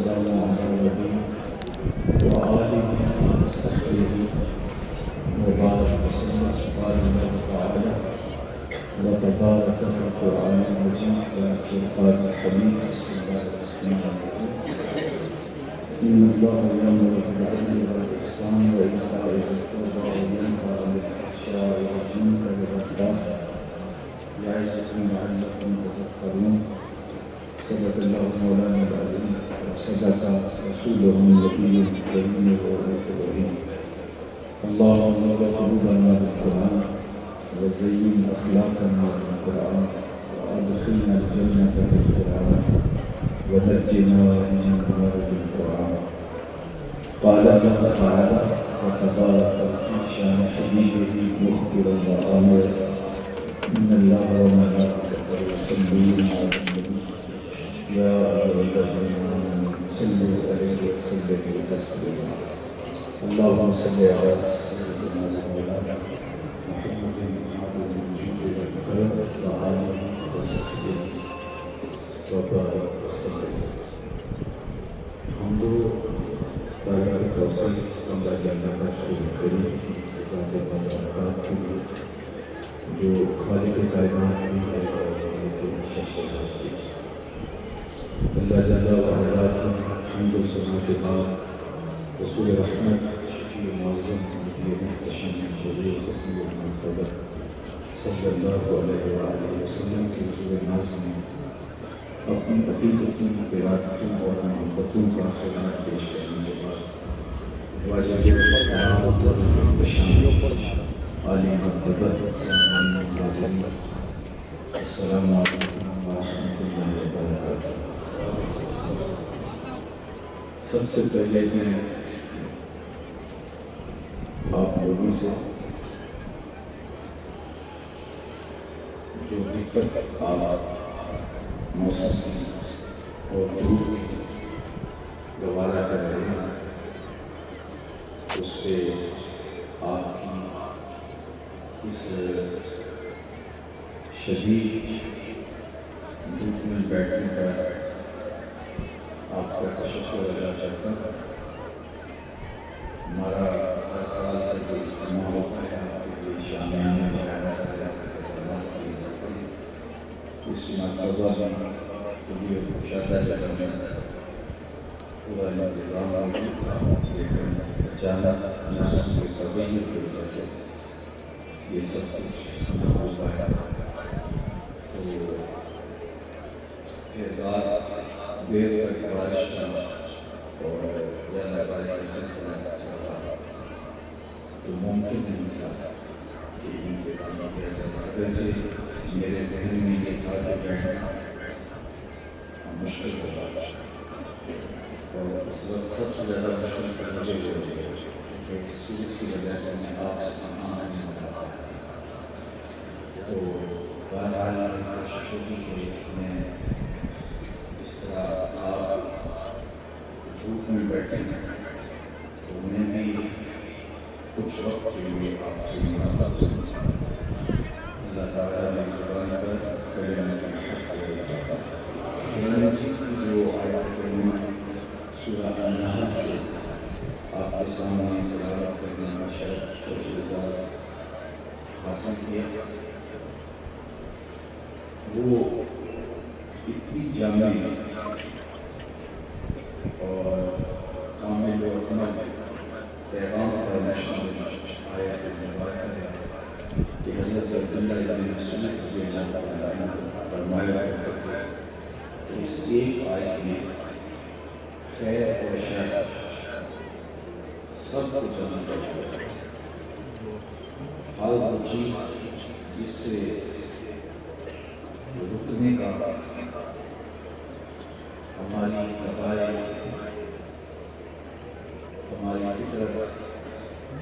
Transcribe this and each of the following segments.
والسلام على النبي وآله وصحبه وبارك وسلم. قال الله تعالى: وتبارك القرآن المجيد والفرقان الحميد. بسم الله الرحمن الرحيم. إن الله يأمر بالعدل والإحسان وإيتاء ذي القربى وينهى عن الفحشاء والمنكر والبغي يعظكم لعلكم تذكرون. صدق الله مولانا العظيم وصدق رسوله النبي الكريم الرؤوف الرحيم. اللهم نور قلوبنا بالقرآن وزين أخلاقنا بالقرآن وأدخلنا الجنة بالقرآن ونجنا من النار بالقرآن. قال الله تعالى: وتبارك في شان حبيبه مخبرا وآمرا إن الله وملائكته يصلون على النبي يا أيها الذين آمنوا صلوا عليه وسلموا تسليما. اللهم صل على سيدنا مولانا محمد عبد الوجود والكرم وآله وصحبه وبارك وسلم. حمد و تعریف توصیف اللہ جل کریم ذات برکات کے لیے جو خالق کائنات بھی ہے اور خالق شخصیات بھی. اللہ جل وعلا کی حمد و ثنا کے بعد رسول رحمت شفیع معظم نبی تشریف حضور ختم المرتبہ صلی اللہ علیہ وآلہ وسلم کے حضور ناز میں اپنی عقیدتوں، ارادتوں اور محبتوں کا خراج پیش کرنے کے بعد واجب کرامت اور احتشام عالی مرتبہ سامعین ناظرین، السلام علیکم ورحمۃ اللہ وبرکاتہ. سب سے پہلے میں آپ لوگوں سے جو دقت آپ موسیقی اور درود گوارا کر رہے ہیں اس پہ آپ کی اس شدید دھوپ میں بیٹھنے پر آپ کا تشکر ادا کرتا ہوں. ہمارا ہر سال کا جو اجتماع ہوتا ہے آپ کے لیے شامیان وغیرہ سارے کی جاتی ہے. اس مرتبہ پوری مشاہدہ جگہ میں پورا انتظام موجود تھا، لیکن اچانک موسم کی تبدیلی کی وجہ سے یہ سب کچھ نہ ہو پایا. تو پھر رات دیر تک بارش کا اور زیادہ بارش کا سلسلہ رہا تو ممکن نہیں تھا کہ انتظام کیا جائے. اگرچہ میرے ذہن میں یہ تھا کہ بیٹھنا مشکل ہوگا اور اس وقت سب سے زیادہ مشکل پر مجھے ہو رہی ہے کہ سورج کی وجہ سے میں آپ سے کہاں نہیں ہو پاتا. تو بہرحال کوشش ہوگی کہ میں جس طرح آپ دھوپ میں بیٹھے ہیں تو انہیں بھی کچھ وقت کے لیے آپ سے ملاقات کروں. اللہ تعالیٰ نے زبان پر کلمۃ الحق قرآن مجید کی جو آیات کریمہ سورہ النحل سے آپ کے سامنے تلاوت کرنے کا شرف اور اعزاز حاصل کیا، وہ اتنی جامع اور کامل و اکمل پیغام پر مشتمل آیات مبارکہ ہے کہ حضرت عبداللہ بن مسعود رضی اللہ تعالیٰ عنہ فرمایا کرتے تھے کہ اس ایک آیت میں خیر اور شر سب کو جمع کرتا ہے. ہر وہ چیز جس سے رکنے کا ہماری قبائل ہماری فطرت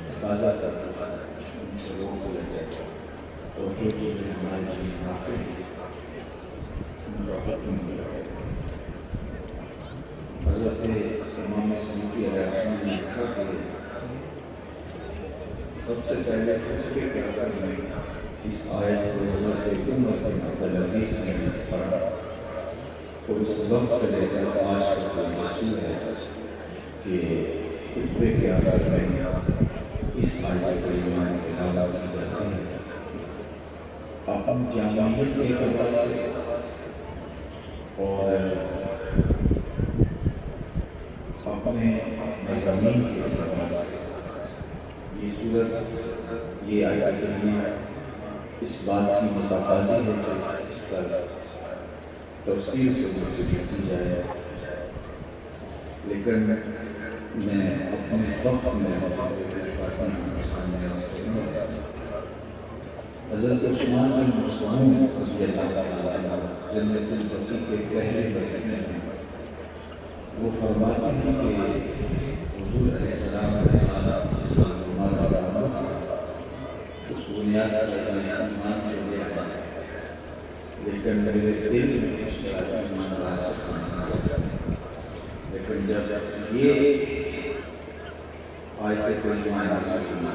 تقاضا کرتا ہے ان سے روک لگ جائے اور جو چیزیں ہمارے لیے نافع ہیں ان کا حکم دیا ہے. حضرت امام سیوطی علیہ الرحمہ نے لکھا کہ سب سے پہلے خطبے کے آخر میں اس آیت کو حضرت عمر بن عبدالعزیز نے پڑھا اور اس وقت سے لے کر آج تک جو دستور ہے جامعیت کے اعتبار سے اور اپنے مضامین کے اعتبار سے یہ صورت یہ آیت کریمہ اس بات کی متقاضی ہے کہ اس پر تفصیل سے گفتگو کی جائے، لیکن میں اپنے وقت میں حضرت عثمان بن مسعود رضی اللہ تعالیٰ عنہ جنت البقیع کے پہلے مرتبے ہیں، وہ فرماتے ہیں کہ حضور علیہ السلام کے ساتھ اس بنیاد پر میں ایمان کر لیا، لیکن میرے دل میں اس کا ایمان راسخ نہیں، لیکن جب یہ آیت کریمہ نازل ہوئی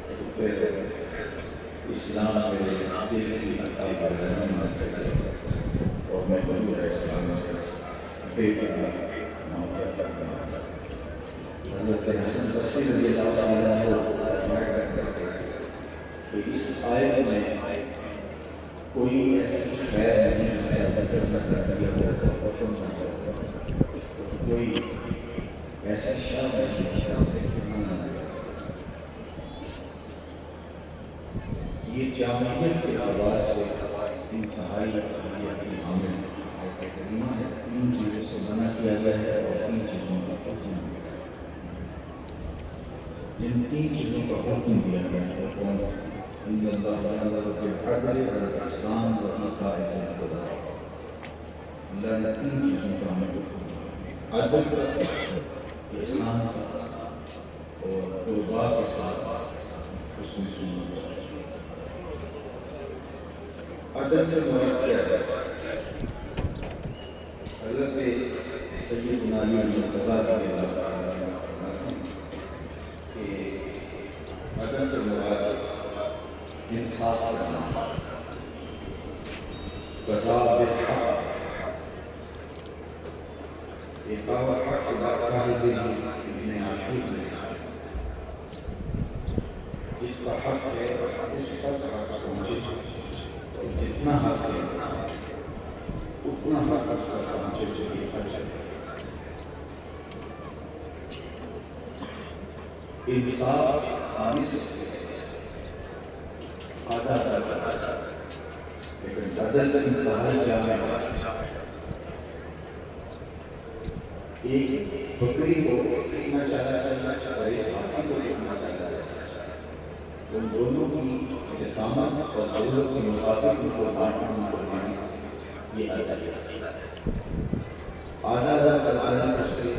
تو پھر اسلام میرے دل کی عطا برہمی بن گئی اور میں حضور علیہ السلام سے بے پناہ محبت کرتا ہوں۔ حضرت حسن بصری رضی اللہ تعالیٰ عنہ فرمایا کرتے تھے کہ اس آیت میں کوئی ایسی خیر نہیں جس کا ذکر نہ کر دیا ہو اور حکم نہ کرتا، کوئی ایسا شعر نہیں جس سے کہنا نہ دیا۔ یہ جامعیت کے اعتبار سے انتہائی اہمیت کی حامل آیت کریمہ ہے۔ تین چیزوں سے منع کیا گیا ہے اور تین چیزوں کا حکم دیا گیا ہے۔ جن تین چیزوں کا حکم دیا گیا ہے کون سی؟ ان اللہ بالعدل والاحسان وایتاء ذی القربی۔ اللہ نے تین چیزوں کا ہمیں حکم دیا، عدل کا، احسان کا اور قربا کے ساتھ اس میں سلوک کا۔ عدل سے مراد کیا ہے؟ حضرت سیدنا علی مرتضیٰ رضی اللہ تعالیٰ عنہ فرماتے ہیں کہ عدل سے مراد انصاف کرنا، قضاء بالحق، اقامۃ الحق علی صاحبہ ابن عاشور نے جس کا حق ہے اس تک حق پہنچے، اور جتنا حق ہے اتنا حق اس تک پہنچے جو یہ حق ہے۔ انصاف نصف آدھا درجہ، لیکن عدل انتہائی جامع ہے۔ ایک بکری کو کتنا چاہتا ہے اور ایک ہاتھی کو کتنا چاہتا ہے، ان دونوں کی جسامت اور ضرورت کے مطابق ان کو بانٹنا قربانی، یہ عدل ہے۔ آدھا آدھا کرتا ہے تو اس سے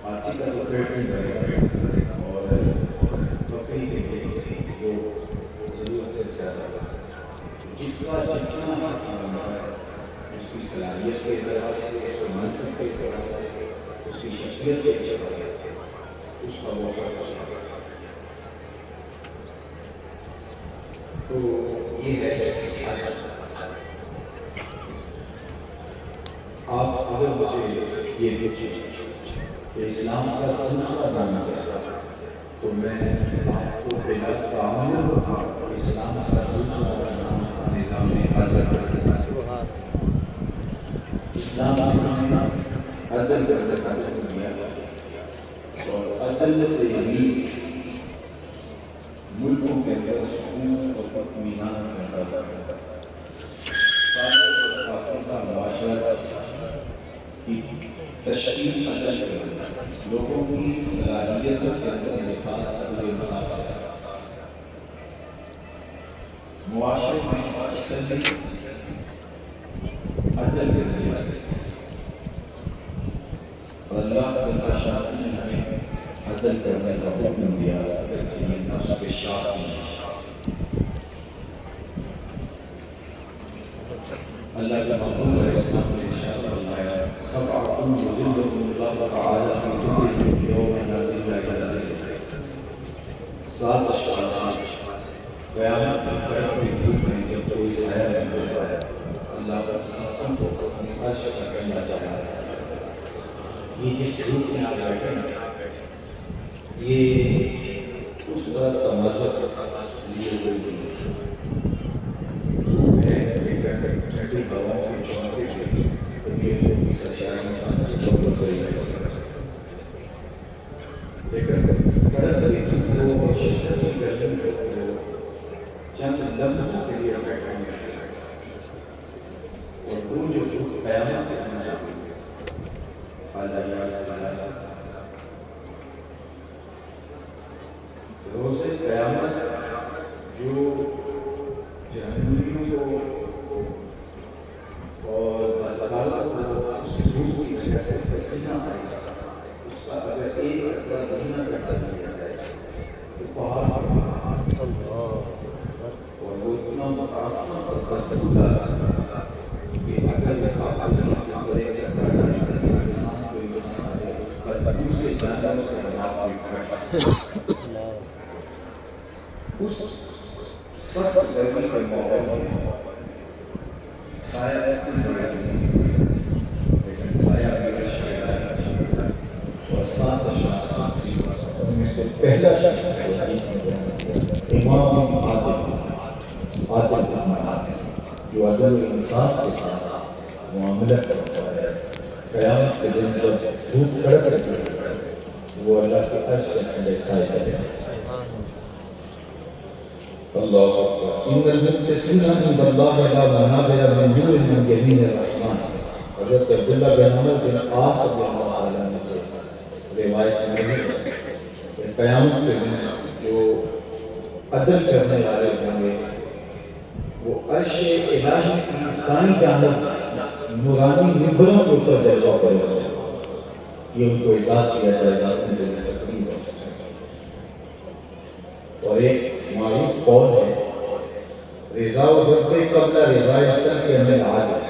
ہاتھی کا تو پیٹ نہیں بھرے گا اور بکری کے وہ ضرورت سے زیادہ ہے۔ جس کا جتنا حق بنتا ہے اس کی صلاحیت کے اعتبار سے، اس کے منصب کے اعتبار سے، اس کی شخصیت کے اعتبار سے اس کا وہ حق ہے۔ تو یہ ہے عدل۔ آپ اگر مجھے یہ پوچھیں کہ اسلام کا دوسرا نام کیا ہے تو میں آپ کو بلا تعامل اسلام کا دوسرا نام نظام عدل ہے۔ اسلام نے عدل کا حکم دیا اور عدل سے ہی ملکوں کے اندر سکون اور اطمینان پیدا ہوتا ہے۔ پاکستان معاشرت کی تشکیل عدل سے ہوتا ہے، لوگوں کی صلاحیتوں کے اندر نفاذ عدل انصاف ہے۔ معاشرے میں اصل عدل کے ذریعے سے اور اللہ تعالیٰ شاہ نے ہمیں عدل کرنے کا حکم دیا، یہ نفس کے شاہ ہیں۔ اللہ کا حکم ہے، اسلام نے ارشاد فرمایا سبعۃ یظلهم اللہ تعالی فی ظلہ یوم لا ظل الا ظلہ۔ سات اشخاص قیامت میں فرق کی دھوپ میں جب کوئی سایہ نہیں ہوتا ہے، اللہ کا سستم کو اپنے عرش کا کرنا چاہتا ہے۔ یہ جس دھوپ میں آپ بیٹھے ہیں یہ اس بات کا مذہب لیے ہوئے نہیں، سچائی بہت بڑی ہے، لیکن قدر دیکھیں وہ شدت کی گرمی کو چند لمحوں کے لیے بیٹھنے میں اور وہ جو قیامت کے اندر روز قیامت جو جہنمیوں کو اور بدعمالوں کو اس کی روح کی وجہ سے پسینہ آئے گا، اس کا اگر ایک قطرہ مہینہ کرتا دیا جائے تو پہاڑ اور وہ اتنا متاثر اور بدبودار کہ اگر یہ خاتون کے بڑے قطرہ ڈالنے انسان کو انسان آ جائے بدبو سے جانوروں کو بنا پھینک اس سخت گرمی کے ماحول میں سایہ کی ضرورت نہیں، لیکن سایہ میرا شہر اور سات شخص ان میں سے پہلا شخص امام عادل جو عدل و انصاف کے ساتھ معاملہ کرتا ہے، قیامت کے دن جب دھوپ کڑک رہتی ہے وہ اللہ کے عرش کے ٹھنڈے سائے کرے۔ اللہ اکبر۔ ان المقسطین عند اللہ لا منابر من نور من یمین الرحمن۔ حضرت عبداللہ بن عمر بن عاص رضی اللہ عنہ سے روایت میں کہ قیامت کے دن جو عدل کرنے والے ہوں گے وہ عرش الہی کی دائیں جانب نورانی منبروں کے اوپر جلوہ کرے گا، یہ ان کو احساس کیا جائے گا ان کے لیے تقریب ہے۔ اور ایک معروف قول ہے رضا و ضرب قبل رضا اختر کے اندر عادل،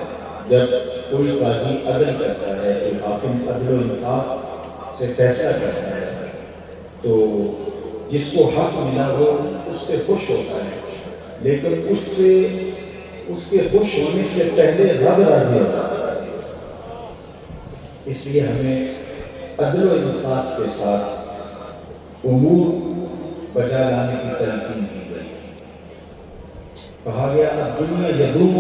جب کوئی قاضی عدل کرتا ہے، کوئی حاکم عدل و انصاف سے فیصلہ کرتا ہے تو جس کو حق ملا وہ اس سے خوش ہوتا ہے، لیکن اس کے خوش ہونے سے پہلے رب راضی ہوتا ہے۔ اس لیے ہمیں عدل و انصاف کے ساتھ امور بجا لانے کی تلقین کی گئی۔ کہا گیا الدنیا یدوم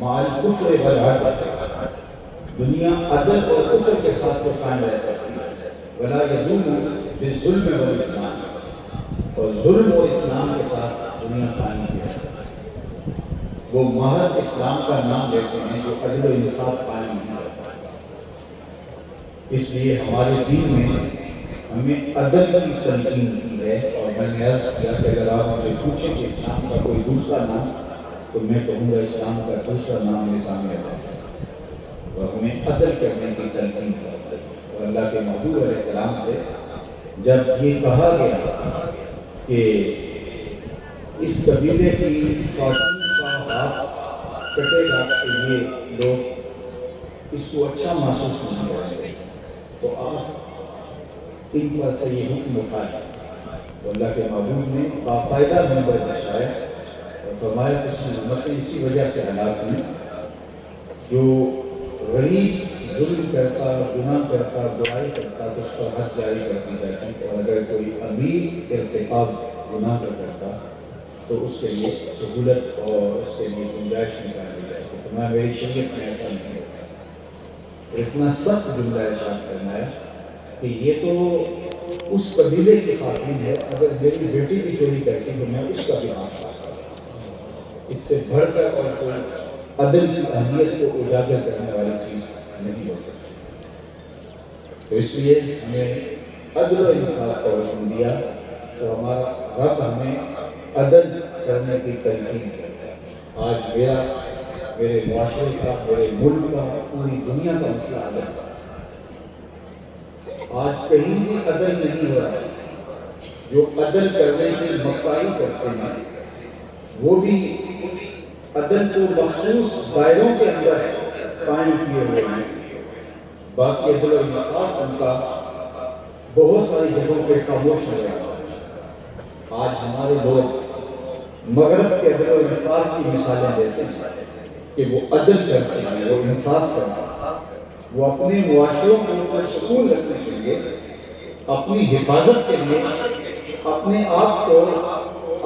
مع الکفر والعدل، دنیا عدل اور کفر کے ساتھ تو قائم رہ سکتی ہے، ولا یدوم بالظلم والاسلام، اور ظلم اور اسلام کے ساتھ دنیا قائم نہیں رہ سکتی۔ وہ محض اسلام کا نام لیتے ہیں جو عدل و انصاف قائم نہیں رہتا۔ اس لیے ہمارے دین میں ہمیں عدل کی تلقین کی ہے، اور میں نے عرض کیا کہ اگر آپ مجھے پوچھیں کہ اسلام کا کوئی دوسرا نام تو میں کہوں گا اسلام کا دوسرا نام نظام عدل ہے، اور ہمیں عدل کرنے کی تلقین کرتا ہے۔ اور اللہ کے محبوب علیہ السلام سے جب یہ کہا گیا کہ اس قبیلے کی خواتین کا ہاتھ کٹے گا تو یہ لوگ اس کو اچھا محسوس نہیں کریں گے، تو آپ ان پر سے یہ حکم اٹھائے۔ تو اللہ کے محبوب نے باقاعدہ منبر بچھایا اور فرمایا کچھ امتیں اسی وجہ سے ہلاک ہوئی جو غریب ظلم کرتا، گناہ کرتا، برائی کرتا تو اس پر حد جاری کر دی جاتی، اور اگر کوئی امیر ارتکاب گناہ کا کرتا تو اس کے لیے سہولت اور اس کے لیے گنجائش نکال دی جاتی۔ فرمایا میری شریعت میں ایسا نہیں ہوتا۔ اتنا سخت جملہ ارشاد فرمایا کہ یہ تو اس قبیلے کی خاتون ہے، اگر میری بیٹی بھی چوری کرتی تو میں اس کا بھی ہاتھ کاٹتا ہوں۔ اس سے بڑھ کر اور کوئی عدل کی اہمیت کو اجاگر کرنے والی چیز نہیں ہو سکتی۔ تو اس لیے ہمیں عدل و انصاف کا حکم دیا تو ہمارا رب ہمیں عدل کرنے کی تلقین کرتا ہے۔ آج میرے معاشرے کا، میرے ملک کا، پوری دنیا کا مسئلہ عدل ہے۔ آج کہیں بھی عدل نہیں ہو رہا ہے۔ جو عدل کرنے کی مکاری کرتے ہیں وہ بھی عدل کو مخصوص دائروں کے اندر قائم کیے ہوئے ہیں، باقی عدل و انصاف ان کا بہت ساری جگہوں پہ خاموش ہو رہا ہے۔ آج ہمارے لوگ مغرب کے عدل و انصاف کی مثالیں دیتے ہیں کہ وہ عدل کرتے ہیں، وہ انصاف کرتے ہیں، وہ اپنے معاشروں کو سکون رکھنے کے لیے، اپنی حفاظت کے لیے، اپنے آپ کو،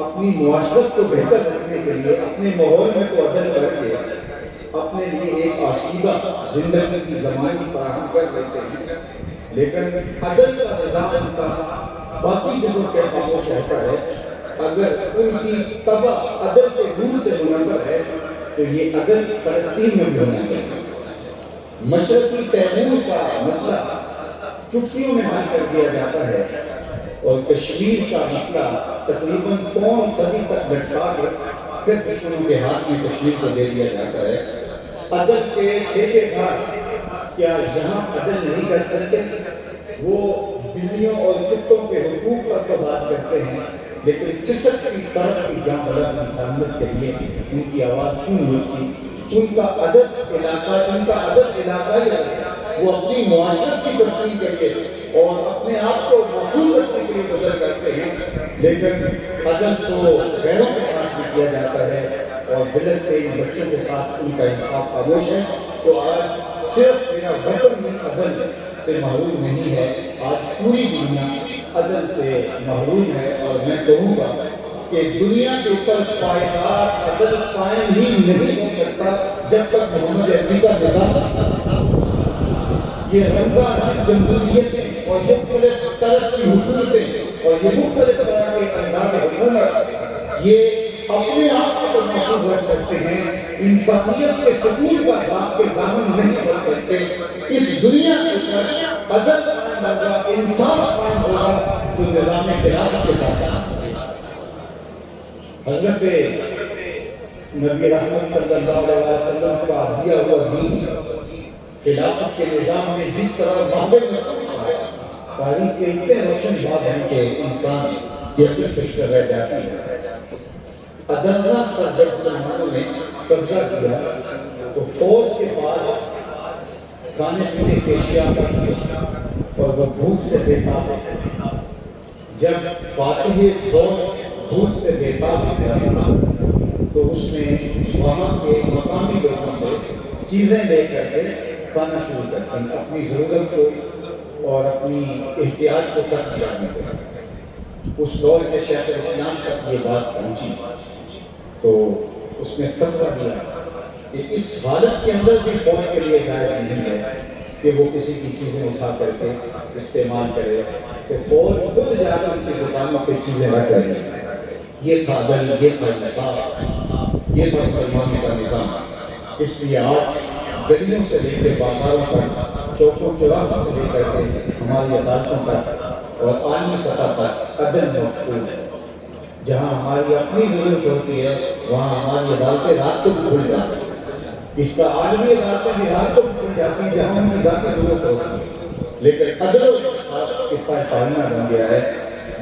اپنی معاشرت کو بہتر رکھنے کے لیے اپنے ماحول میں تو عدل کر کے اپنے لیے ایک آسودہ زندگی کی زمانی فراہم کر لیتے ہیں، لیکن عدل کا نظام ان کا باقی جگہوں پہ خاموش رہتا ہے۔ اگر ان کی طبع عدل کے نور سے منور ہے تو یہ عدل فلسطین میں بھی ہونا چاہیے۔ مشرقی تیمور کا مسئلہ چٹکیوں میں حل کر دیا جاتا ہے اور کشمیر کا مسئلہ تقریباً 5 صدی تک بھٹکا کے پھر دشمنوں کے ہاتھ میں کشمیر کو دے دیا جاتا ہے۔ عدل کے ٹھیکیدار کیا یہاں عدل نہیں کر سکتے؟ وہ بلیوں اور کتوں کے حقوق پر تو بات کرتے ہیں، لیکن سسک کی طرف کی جان بلند انسانیت کے لیے ان کی آواز کیوں ہوتی؟ ان کا عدل علاقائی ہے، وہ اپنی معاشرت کی تسلیم کر کے اور اپنے آپ کو محفوظ رکھنے کے لیے بدل کرتے ہیں، لیکن عدل تو غیروں کے ساتھ بھی کیا جاتا ہے اور بلکہ ان بچوں کے ساتھ ان کا انصاف خاموش ہے۔ تو آج صرف میرا وطن ہی عدل سے محروم نہیں ہے، آج پوری دنیا عدل سے محروم ہے، اور میں کہوں گا کہ دنیا کے اوپر پائیدار عدل قائم ہی نہیں ہو سکتا جب تک محمد عربی کا نظام، یہ رنگا جمہوریتیں اور مختلف طرز کی حکومتیں اور یہ مختلف طرح کے انداز حکومت یہ اپنے آپ کو محفوظ رکھ سکتے ہیں، انسانیت کے سکون کے ضامن نہیں بن سکتے۔ اس دنیا کے اوپر عدل قائم ہوگا، انصاف قائم ہوگا تو نظام خلافت کے ساتھ حضرت نبی رحمت صلی اللہ علیہ وسلم کا دیا ہوا دین خلافت کے نظام میں جس طرح واقع میں تاریخ کے اتنے روشن بات ہیں کہ انسان یقین فشر رہ جاتی ہے۔ عدالت پر جب مسلمانوں نے قبضہ کیا تو فوج کے پاس کھانے پینے کی اشیاء پر اور وہ بھوک سے بےتاب ہے۔ جب فاتح فوج بھوک سے بےتاب ہوا تو اس نے وہاں کے مقامی لوگوں سے چیزیں لے کر کے کھانا شروع کر دی، اپنی ضرورت کو اور اپنی احتیاط کو ختم کرنے کو۔ اس دور کے شیخ الاسلام تک یہ بات پہنچی تو اس نے فتویٰ دیا کہ اس حالت کے اندر بھی فوج کے لیے جائز نہیں ہے کہ وہ کسی کی چیزیں اٹھا کر کے استعمال کرے، کہ فوج خود جا کر ان کی دکانوں پہ چیزیں نہ کرے۔ یہ تھا عدل، یہ تھا انصاف، یہ تھا مسلمانوں کا نظام۔ اس لیے آج گلیوں سے لے کے بازاروں پر، چوکوں چوراہوں سے لے کر کے ہماری عدالتوں تک اور عالمی سطح پر عدل مفقود ہے۔ جہاں ہماری اپنی ضرورت ہوتی ہے وہاں ہماری عدالتیں رات کو بھی کھل جاتی ہیں۔ اس کا عالمی عدالتیں بھی رات کو بھی کھل جاتی ہیں جہاں ان کی ذاتی ضرورت ہوتی ہے، لیکن عدل و انصاف اس کا پائنہ بن گیا ہے۔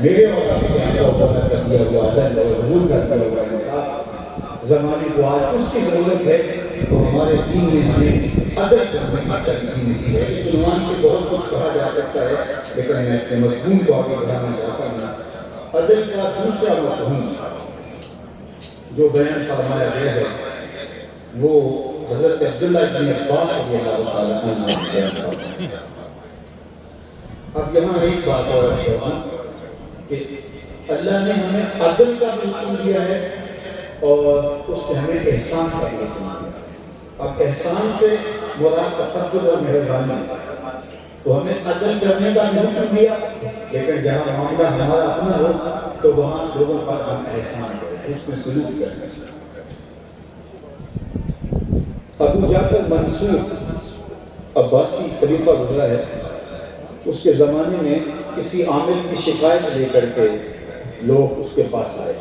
میرے اور آپ کے یہاں کا کر دیا ہوا عدل اور حضور کر دیا ہوا انصاف زمانے کو آج اس کی ضرورت ہے، تو ہمارے دین نے ہمیں عدل کرنے کی تلقین دی ہے۔ اس عنوان سے بہت کچھ کہا جا سکتا ہے، لیکن میں اپنے مضمون کو آگے بڑھانا چاہتا ہوں۔ عدل کا دوسرا مفہوم جو بیان فرمایا گیا ہے وہ حضرت عبداللہ ابن عباس رضی اللہ تعالیٰ عنہ نے بیان فرمایا۔ اب یہاں ایک بات اور عرض کرتا ہوں کہ اللہ نے ہمیں عدل کا بھی حکم دیا ہے اور اس نے ہمیں احسان کا بھی حکم دیا۔ اب احسان سے مراد تفضل اور مہربانی، تو ہمیں عدل کرنے کا بھی حکم دیا، لیکن جہاں معاملہ ہمارا اپنا ہو تو وہاں لوگوں پر ہم احسان کریں، اس میں سلوک کریں۔ ابو جعفر منصور عباسی خلیفہ گزرا ہے، اس کے زمانے میں کسی عامل کی شکایت لے کر کے لوگ اس کے پاس آئے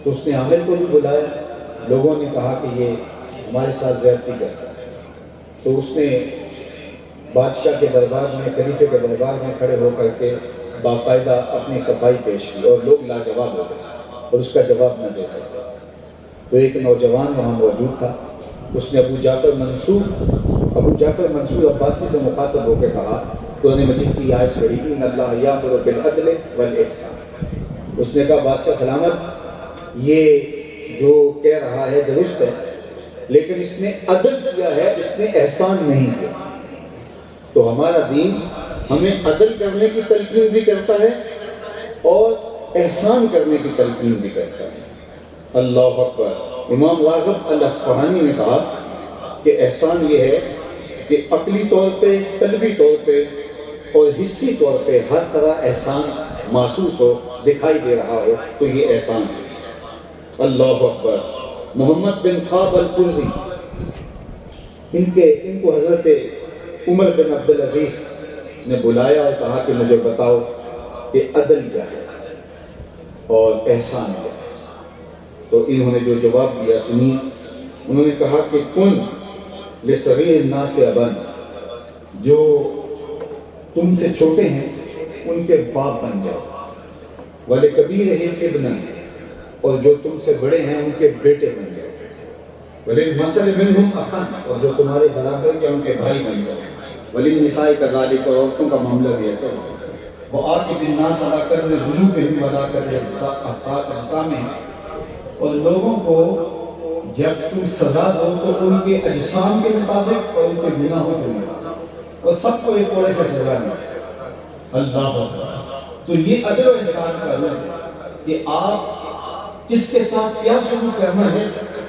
تو اس نے عامل کو بھی بلایا۔ لوگوں نے کہا کہ یہ ہمارے ساتھ زیادتی کرتا ہے، تو اس نے بادشاہ کے دربار میں، خلیفے کے دربار میں کھڑے ہو کر کے باقاعدہ اپنی صفائی پیش کی اور لوگ لاجواب ہو گئے اور اس کا جواب نہ دے سکتے۔ تو ایک نوجوان وہاں موجود تھا، اس نے ابو جعفر منصور عباسی سے مخاطب ہو کے کہا، تو انہوں نے مجید کی آیت پڑھی ان اللہ یامر بالعدل والاحسان۔ اس نے کہا بادشاہ سلامت، یہ جو کہہ رہا ہے درست ہے، لیکن اس نے عدل کیا ہے، اس نے احسان نہیں کیا۔ تو ہمارا دین ہمیں عدل کرنے کی تلقین بھی کرتا ہے اور احسان کرنے کی تلقین بھی کرتا ہے۔ اللہ اکبر۔ امام راغب الاصفہانی نے کہا کہ احسان یہ ہے کہ عقلی طور پہ، قلبی طور پہ اور حصی طور پہ ہر طرح احسان محسوس ہو، دکھائی دے رہا ہو، تو یہ احسان ہے۔ اللہ اکبر۔ محمد بن قاب القرظی، ان کو حضرت عمر بن عبدالعزیز نے بلایا اور کہا کہ مجھے بتاؤ کہ عدل کیا ہے اور احسان کیا ہے۔ تو انہوں نے جو جواب دیا سنی، انہوں نے کہا کہ کن لصغیر الناس ابا، جو تم سے چھوٹے ہیں ان کے باپ بن جاؤ، ولکبیرہم ابنا، اور جو تم سے بڑے ہیں ان کے بیٹے بن جاؤ، وللمثل منہم اخا، اور جو تمہارے برابر کے ان کے بھائی بن جاؤ، وللنساء کذالک، اور عورتوں کا معاملہ بھی ایسا ہے، وآتِ بالناس علی قدر ذنوبہم ولا قدر اجسامہم، اور لوگوں کو جب تم سزا دو تو ان کے اجسام کے مطابق اور ان کے گناہوں کے مطابق، اور سب کو ایک کوڑے سے سزا دو۔ اللہ اکبر۔ تو یہ عدل و احسان کا علم ہے کہ آپ کس کے ساتھ کیا سلوک کرنا ہے،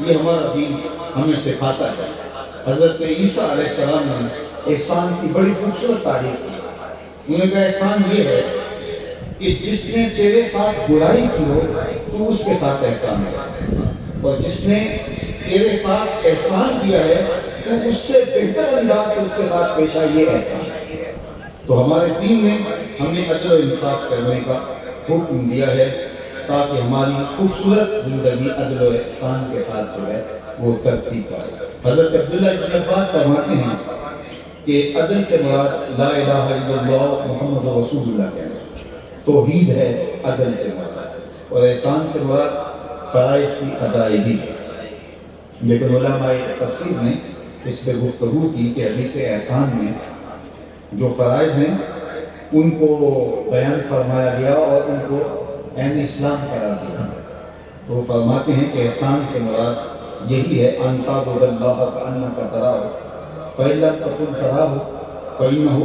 یہ ہمارا دین ہمیں سکھاتا ہے۔ حضرت عیسیٰ علیہ السلام نے احسان کی بڑی خوبصورت تعریف کی۔ انہوں نے کہا احسان یہ ہے کہ جس نے تیرے ساتھ برائی کی ہو تو اس کے ساتھ احسان ہے، اور جس نے تیرے ساتھ احسان کیا ہے تو اس سے بہتر انداز سے اس کے ساتھ پیش آئے، یہ احسان ہے۔ تو ہمارے دین نے ہمیں عدل و انصاف کرنے کا حکم دیا ہے تاکہ ہماری خوبصورت زندگی عدل و احسان کے ساتھ جو ہے وہ ترتیب پائے۔ حضرت عبداللہ ابن عباس فرماتے ہیں کہ عدل سے مراد لا الہ الا اللہ محمد رسول اللہ کہنا، توحید ہے عدل سے مراد، اور احسان سے مراد فرائض کی ادائیگی ہے۔ لیکن علماء تفسیر نے اس پہ گفتگو کی کہ حدیث احسان میں جو فرائض ہیں ان کو بیان فرمایا گیا اور ان کو عین اسلام قرار دیا۔ تو وہ فرماتے ہیں کہ احسان سے مراد یہی ہے ان تعبد اللہ کأنک تراہ فإن لم تکن تراہ فإنہ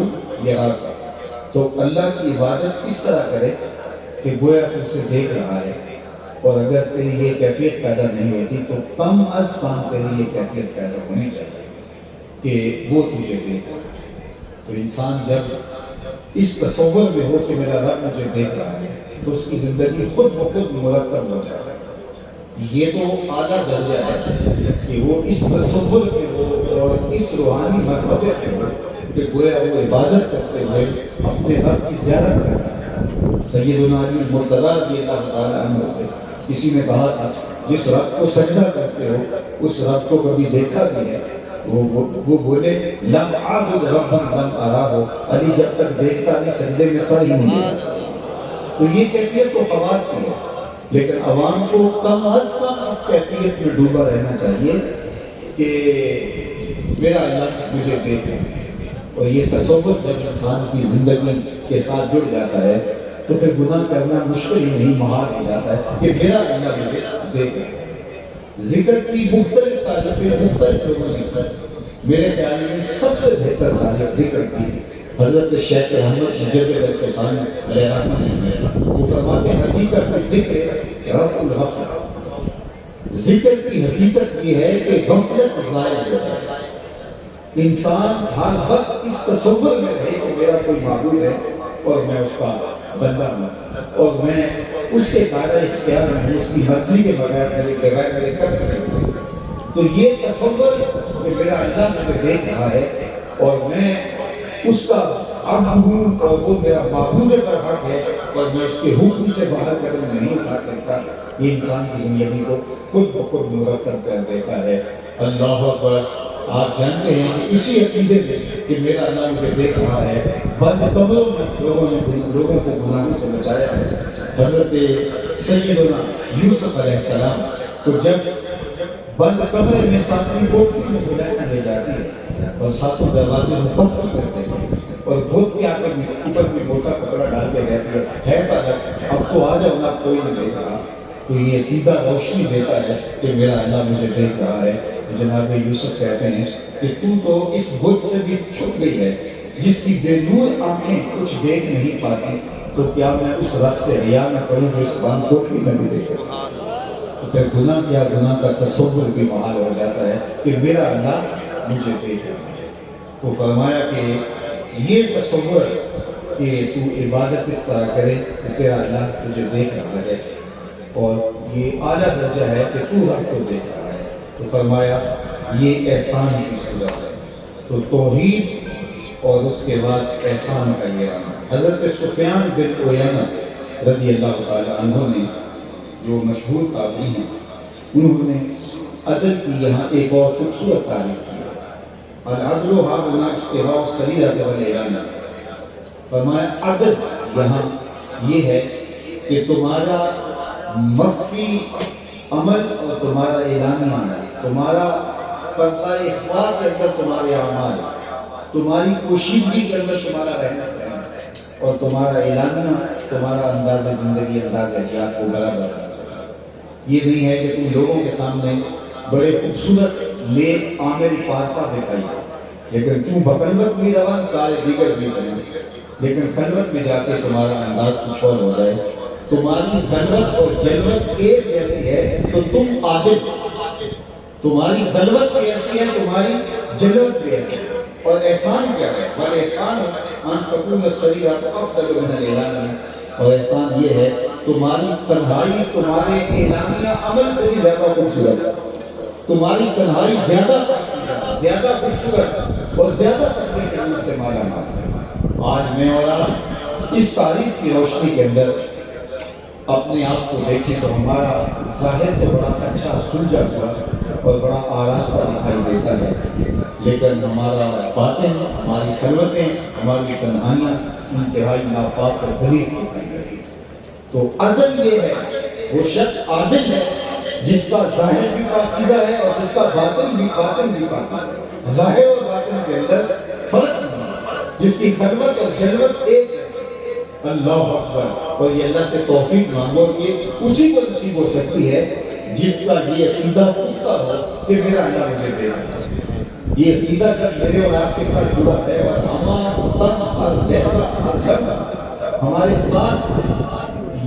یراک، تو اللہ کی عبادت اس طرح کرے کہ گویا تو اسے دیکھ رہا ہے، اور اگر تیری یہ کیفیت پیدا نہیں ہوتی تو کم از کم تیری یہ کیفیت پیدا ہونی چاہیے کہ وہ تجھے دیکھ رہا ہے۔ تو انسان جب اس تصور میں ہو کہ میرا رب مجھے دیکھ رہا ہے تو اس کی زندگی خود بخود مرتب ہو جاتا ہے۔ یہ تو اعلیٰ درجہ ہے کہ وہ اس تصور پہ ہو اور اس روحانی مرتبے پہ ہو کہ گویا وہ عبادت کرتے ہوئے اپنے رب کی زیارت کرتا ہے۔ سیدنا علی مرتضیٰ رضی اللہ تعالیٰ عنہ سے کسی نے کہا تھا جس رب کو سجدہ کرتے ہو اس رب کو کبھی دیکھا بھی ہے؟ وہ بولے لم عابد ربا لم اراه، علی جب تک دیکھتا نہیں سجدے میں سر ہی نہیں دیتا۔ تو یہ کیفیت تو خواص کی ہے، لیکن عوام کو کم از کم اس کیفیت میں ڈوبا رہنا چاہیے کہ میرا اللہ مجھے دیکھ رہا ہے، اور یہ تصور جب انسان کی زندگی کے ساتھ جڑ جاتا ہے تو پھر گناہ کرنا مشکل ہی نہیں، محال ہو جاتا ہے کہ میرا اللہ مجھے دیکھ رہا ہے۔ ذکر کی مختلف تعریفیں مختلف لوگوں نے کی، میرے خیال میں سب سے بہتر تعریف ذکر کی حضرت شیخ احمد مجدد الفسانی علیہ رحمہ نے کی۔ وہ فرماتے ہیں حقیقت میں ذکر رفع الغفلہ، ذکر کی حقیقت یہ ہے کہ غفلت ظاہر ہو جائے، انسان ہر وقت اس تصور میں رہے کہ میرا کوئی معبود ہے اور میں اس کا بندہ ہوں اور میں اس کے دائرہ اختیار میں ہوں، اس کی مرضی کے بغیر میرے قدر نہیں ہو سکتا۔ تو یہ تصور کہ میرا اللہ مجھے دیکھ رہا ہے اور میں اس کا عبد ہوں اور وہ میرا معبود پر حق ہے اور میں اس کے حکم سے باہر قدم نہیں اٹھا سکتا، یہ انسان کی زندگی کو خود بخود مرتب کر دیتا ہے۔ اللہ اکبر۔ آپ جانتے ہیں کہ اسی عقیدے میں کہ میرا اللہ مجھے دیکھ رہا ہے بند کمروں میں لوگوں کو گناہوں سے بچایا ہے۔ حضرت سیدنا یوسف علیہ السلام کو جب بند کمرے میں ساتویں کوٹری میں زلیخا لے جاتی ہے اور ساتوں دروازے میں پتھر کر دیتے ہیں اور بہت کے آگے میں اوپر میں موٹا کپڑا ڈال کے رہتی ہے تاکہ اب تو آ جاؤ گا، کوئی نہیں دیکھ رہا، تو یہ عقیدہ روشنی دیتا ہے کہ میرا اللہ مجھے دیکھ رہا ہے۔ جناب یوسف کہتے ہیں کہ تو اس بت سے بھی چھپ گئی ہے جس کی بے نور آنکھیں کچھ دیکھ نہیں پاتی، تو کیا میں اس رب سے حیا نہ کروں جو اس بند کوٹری میں بھی دیکھے؟ تو پھر گناہ کیا، گناہ کا تصور بھی محال ہو جاتا ہے کہ میرا اللہ مجھے دیکھ رہا ہے. تو فرمایا کہ یہ تصور کہ تو عبادت اس طرح کرے کہ تیرا اللہ تجھے دیکھ رہا ہے، اور یہ اعلیٰ درجہ ہے کہ تو رب کو دیکھ رہا ہے. تو فرمایا یہ احسان کی صورت ہے. تو توحید اور اس کے بعد احسان کا یہ عمل. حضرت سفیان بن عیینہ رضی اللہ تعالیٰ عنہ نے، جو مشہور تابعی ہیں، انہوں نے عدل کی یہاں ایک اور خوبصورت تعریف کی. العدل ها هنا اشتراء السریرۃ والاعلان. فرمایا عدل یہاں یہ ہے کہ تمہارا مخفی عمل اور تمہارا اعلانی عمل، تمہارا پردہ اخفاء کے اندر تمہارے اعمال، تمہاری پوشیدگی کے اندر تمہارا رہنا سہنا، اور تمہارا اعلانیہ، تمہارا انداز زندگی، انداز حیات کو برابر ہونا چاہیے. یہ نہیں ہے کہ تم لوگوں کے سامنے بڑے خوبصورت نیک عامل پارسا دکھائی، لیکن چون بخلوت بھی روان کارے دیگر بھی بنے، لیکن خلوت میں جا کے تمہارا انداز کچھ اور ہو جائے. تمہاری خلوت اور جلوت ایک جیسی ہے تو تم عادل، تمہاری خلوت بھی ایسی ہے، تمہاری جلوت بھی ایسی ہے. اور احسان کیا ہے؟ بل احسان ان تکون السریرۃ افضل من الاعلان. اور احسان یہ ہے تمہاری تنہائی تمہارے اعلانیہ عمل سے بھی زیادہ خوبصورت ہے. تمہاری تنہائی زیادہ خوبصورت اور زیادہ تقوی کے نور سے مالا مال ہے. آج میں اور آپ اس تعریف کی روشنی کے اندر اپنے آپ کو دیکھیں تو ہمارا ظاہر تو بڑا اچھا سلجھا ہوا اور بڑا آراستہ دکھائی دیتا ہے، لیکن ہمارا باطن، ہماری خلوتیں، ہماری تنہائیاں انتہائی ناپاک اور غلیظ دکھائی دیتی. تو عدل یہ ہے، وہ شخص عادل ہے جس کا ظاہر بھی پاکیزہ ہے اور جس کا باطن بھی پاکیزہ ہے. ظاہر اور باطن کے اندر فرق نہیں، جس کی خلوت اور جلوت ایک ہے. اللہ اکبر. اور یہ اللہ سے توفیق مانگو، یہ اسی کو نصیب ہو سکتی ہے جس کا یہ عقیدہ پختہ ہو کہ میرا اللہ مجھے دے گا. یہ عقیدہ جب میرے اور آپ کے ساتھ جڑا ہے اور ہمارا تن اور لہجہ اور لمحہ ہمارے ساتھ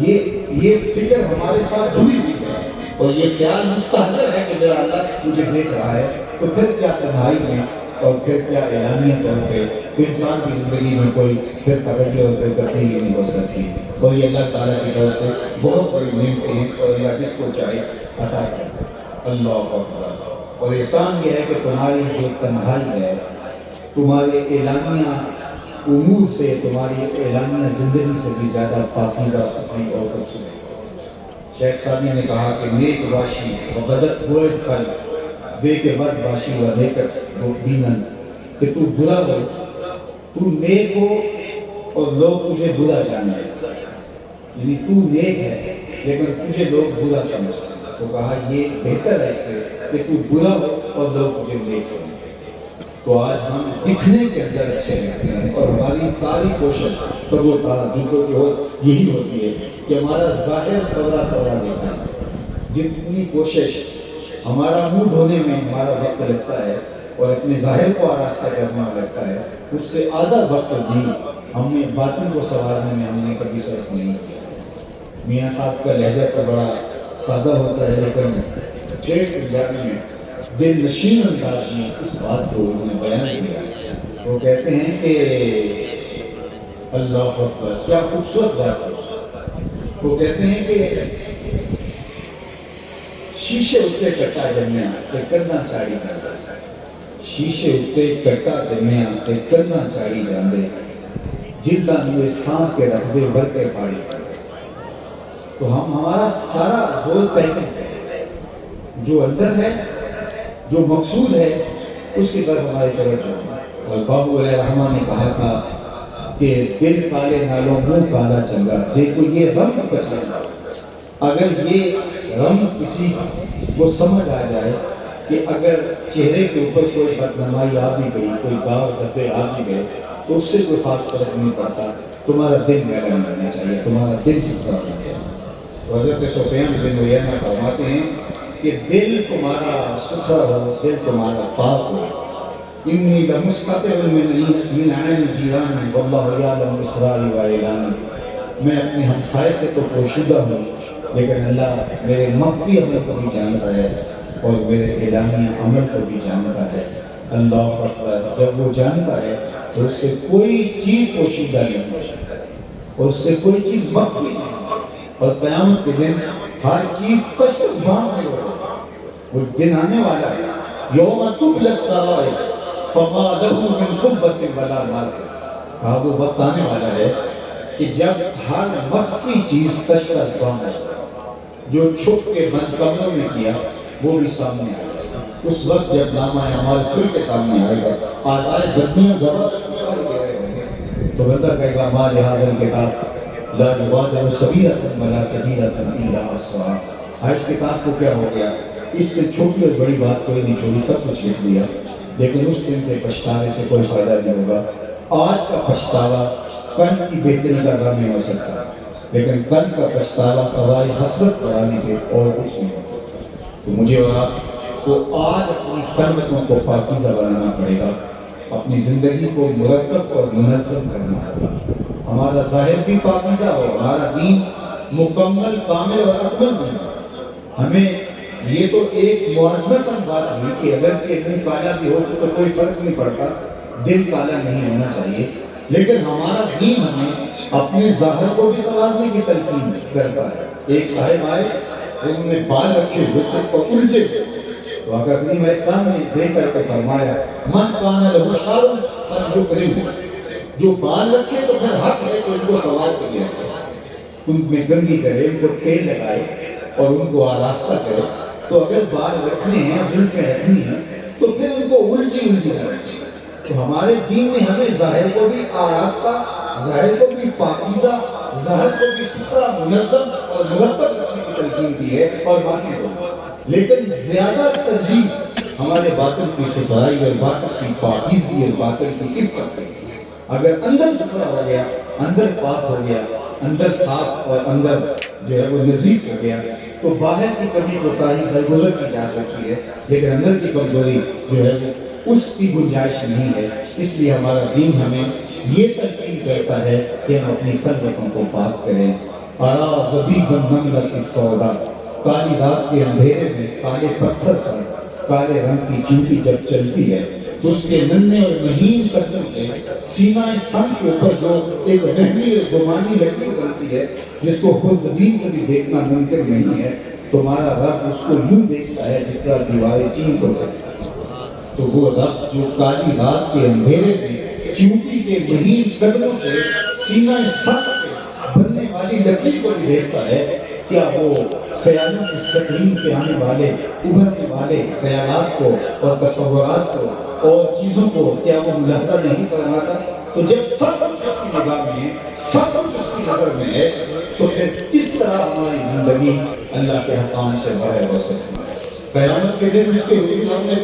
یہ فکر ہمارے ساتھ جڑی ہوئی ہے اور یہ خیال مستحضر ہے کہ میرا اللہ مجھے دیکھ رہا ہے، تو پھر کیا تنہائی میں اور پھر کیا اعلانیہ طور پہ انسان کی زندگی میں کوئی پھر توجہ اور پھر تبدیلی نہیں ہو سکتی. اور یہ اللہ تعالیٰ کی طرف سے بہت بڑی نعمتیں ہیں اور اللہ جس کو چاہے عطا کرتا ہے. اللہ اکبر. اور احسان یہ ہے کہ تمہاری جو تنہائی ہے، تمہارے اعلانیہ امور سے، تمہاری اعلانیہ زندگی سے بھی زیادہ پاکیزہ، ستھری اور خوبصورت. شیخ سعدی نے کہا کہ نیک باشی و بدت گوئے کر بے کے بد باشی و نیکت و بینن، کہ تو برا ہو، تو نیک ہو اور لوگ تجھے برا جانے، یعنی تو نیک ہے لیکن تجھے لوگ برا سمجھتے ہیں. تو کہا یہ بہتر ہے اس سے کہ تو برا ہو اور لوگ تجھے نیک سمجھتے. تو آج ہم دکھنے کے اندر اچھے رہتے ہیں اور ہماری ساری کوشش تب و تعجب یہی ہوتی ہے کہ ہمارا ظاہر سورا دیکھنا ہے. جتنی کوشش ہمارا منہ دھونے میں ہمارا وقت لگتا ہے اور اپنے ظاہر کو آراستہ کرنے میں لگتا ہے، اس سے آدھا وقت بھی ہم نے باطن کو سنوارنے میں ہم نے کبھی صرف نہیں کیا. میاں صاحب کا لہجہ تو بڑا سادہ ہوتا ہے، لیکن ٹھیک پنجابی میں دل نشین انداز میں اس بات کو انہوں نے بیان کیا. وہ کہتے ہیں کہ اللہ اکبر، کیا خوبصورت بات ہے. وہ کہتے ہیں کہ شیشے اتے کٹا جمیا تے کرنا چاڑی جاندے، شیشے اتے کٹا جمیا تے کرنا چاڑی جاندے، جلداں نوے سانپ کے رکھ دے ورکے پاڑی. تو ہمارا سارا زور پہلے جو اندر ہے، جو مقصود ہے، اس کی طرف ہماری توجہ ہے. اور بابو علیہ رحمہ نے کہا تھا کہ دل کالے نالوں منہ کالا چنگا، جے کو یہ رمز بچانا. اگر یہ رمز کسی کو سمجھ آ جائے کہ اگر چہرے کے اوپر کوئی بدنمائی آ بھی گئی، کوئی داغ دھبے آ بھی گئے، تو اس سے کوئی خاص فرق نہیں پڑتا. تمہارا دل میلا نہیں رہنا چاہیے، تمہارا دل ستھرا ہونا چاہیے. حضرت سفیان بن عیینہ فرماتے ہیں کہ دل تمہارا ستھرا ہو، دل تمہارا پاک ہو. انی لمستتر من عین جیران واللہ یعلم اسراری و اعلانی. میں اپنے ہمسائے سے تو پوشیدہ ہوں، لیکن اللہ میرے مخفی عمل کو بھی جانتا ہے اور میرے اعلانیہ عمل کو بھی جانتا ہے. اللہ اکبر. جب وہ جانتا ہے تو اس سے کوئی چیز پوشیدہ نہیں ہوتی اور اس سے کوئی چیز مخفی نہیں. اور قیامت کے دن ہر چیز تشخیص میں ہوگا. وہ دن آنے والا ہے یوم تبلی السرائر فما له من قوت ولا ناصر. کہا وہ وقت آنے والا ہے کہ جب ہر مخفی چیز تشخیص میں جو چھپ کے بند کمروں میں کیا وہ بھی سامنے آئے گا. اس وقت جب نامہ اعمال کھل کے سامنے آئے گا آزائے گدیاں گڑا تو بندہ کہے گا ما لہذا الکتاب لا یغادر صغیرۃ ولا کبیرۃ الا احصاها. اس کتاب کو کیا ہو گیا؟ اس نے چھوٹی اور بڑی بات کوئی نہیں چھوڑی, سب کچھ لکھ دیا. لیکن اس دن کے پچھتانے سے کوئی فائدہ نہیں ہوگا. آج کا پچھتاوا کل کی بہتری کا ضامن ہو سکتا ہے لیکن کل کا پچھتاوا سوائے حسرت بڑھانے کے اور کچھ نہیں ہو سکتا. تو مجھے اور آپ کو آج اپنی خلوتوں کو پاکیزہ بنانا پڑے گا, اپنی زندگی کو مرتب اور منظم کرنا ہوگا. ہمارا ظاہر بھی پاکیزہ ہو, ہمارا دین مکمل کامل اور اکمل بنے. ہمیں یہ تو ایک موازنتاً بات ہوئی کہ اگرچہ منہ کالا بھی ہو تو کوئی فرق نہیں پڑتا, دل کالا نہیں ہونا چاہیے. لیکن ہمارا دین ہمیں اپنے ظاہر کو بھی سنوارنے کی تلقین کرتا ہے. ایک صاحب آئے, انہوں نے بال رکھے ہوئے اور الجھے تو آقا کریم علیہ السلام نے دیکھ کر کے فرمایا من کان لہ شعر فلیکرمہ. جو بال رکھے تو پھر حق ہے کہ ان کو سنوار کے لیا جائے, ان میں گنگی کرے, ان کو تیل لگائے اور ان کو آراستہ کرے. تو اگر بال رکھنے ہیں, زلفیں رکھنی ہیں تو پھر ان کو الجھی رکھیں. تو ہمارے دین نے ہمیں ظاہر کو بھی آراستہ, ظاہر کو بھی پاکیزہ, ظاہر کو بھی ستھرا, منظم اور مرتب رکھنے کی تلقین کی ہے اور باطن کو. لیکن زیادہ ترجیح ہمارے باطن کی ستھرائی اور باطن کی پاکیزگی اور باطن کی عفت ہے. اگر اندر ستھرا ہو گیا, اندر پاک ہو گیا, اندر صاف اور اندر جو ہے وہ نظیف ہو گیا تو باہر کی کمی کوتاہی درگزر کی جا سکتی ہے, لیکن اندر کی کمزوری جو ہے اس کی گنجائش نہیں ہے. اس لیے ہمارا دین ہمیں یہ تلقین کرتا ہے کہ ہم اپنی خلوتوں کو پاک کریں. ارا زبیب النملۃ السودا, کالی رات کے اندھیرے میں کالے پتھر پر کالے رنگ کی چیونٹی جب چلتی ہے تو اس کے ننھے اور مہین قدموں سے سینہ سنگ کے اوپر جو ایک رحمی اور گمانی لکیر بنتی ہے جس کو خود زمین سے بھی دیکھنا ممکن نہیں ہے, تو ہمارا رب اس کو یوں دیکھتا ہے جس طرح دیواریں چین کو دیکھتا ہے. تو وہ رب جو کالی رات کے اندھیرے میں چیونٹی کے مہین قدموں سے سینہ سنگ کے بننے والی لکیر کو بھی دیکھتا ہے, کیا وہ خیالات اس تقریم کے آنے والے ابھرنے والے خیالات کو اور تصورات کو اور چیزوں کو کیا وہ ملاحظہ نہیں فرماتا؟ تو جب سب کچھ اس کی نگاہ میں ہے, سب کچھ اس کی نظر میں ہے, تو پھر کس طرح ہماری زندگی اللہ کے حکام سے باہر ہو سکتی ہے؟ قیامت کے دن اس کے حضور ہم نے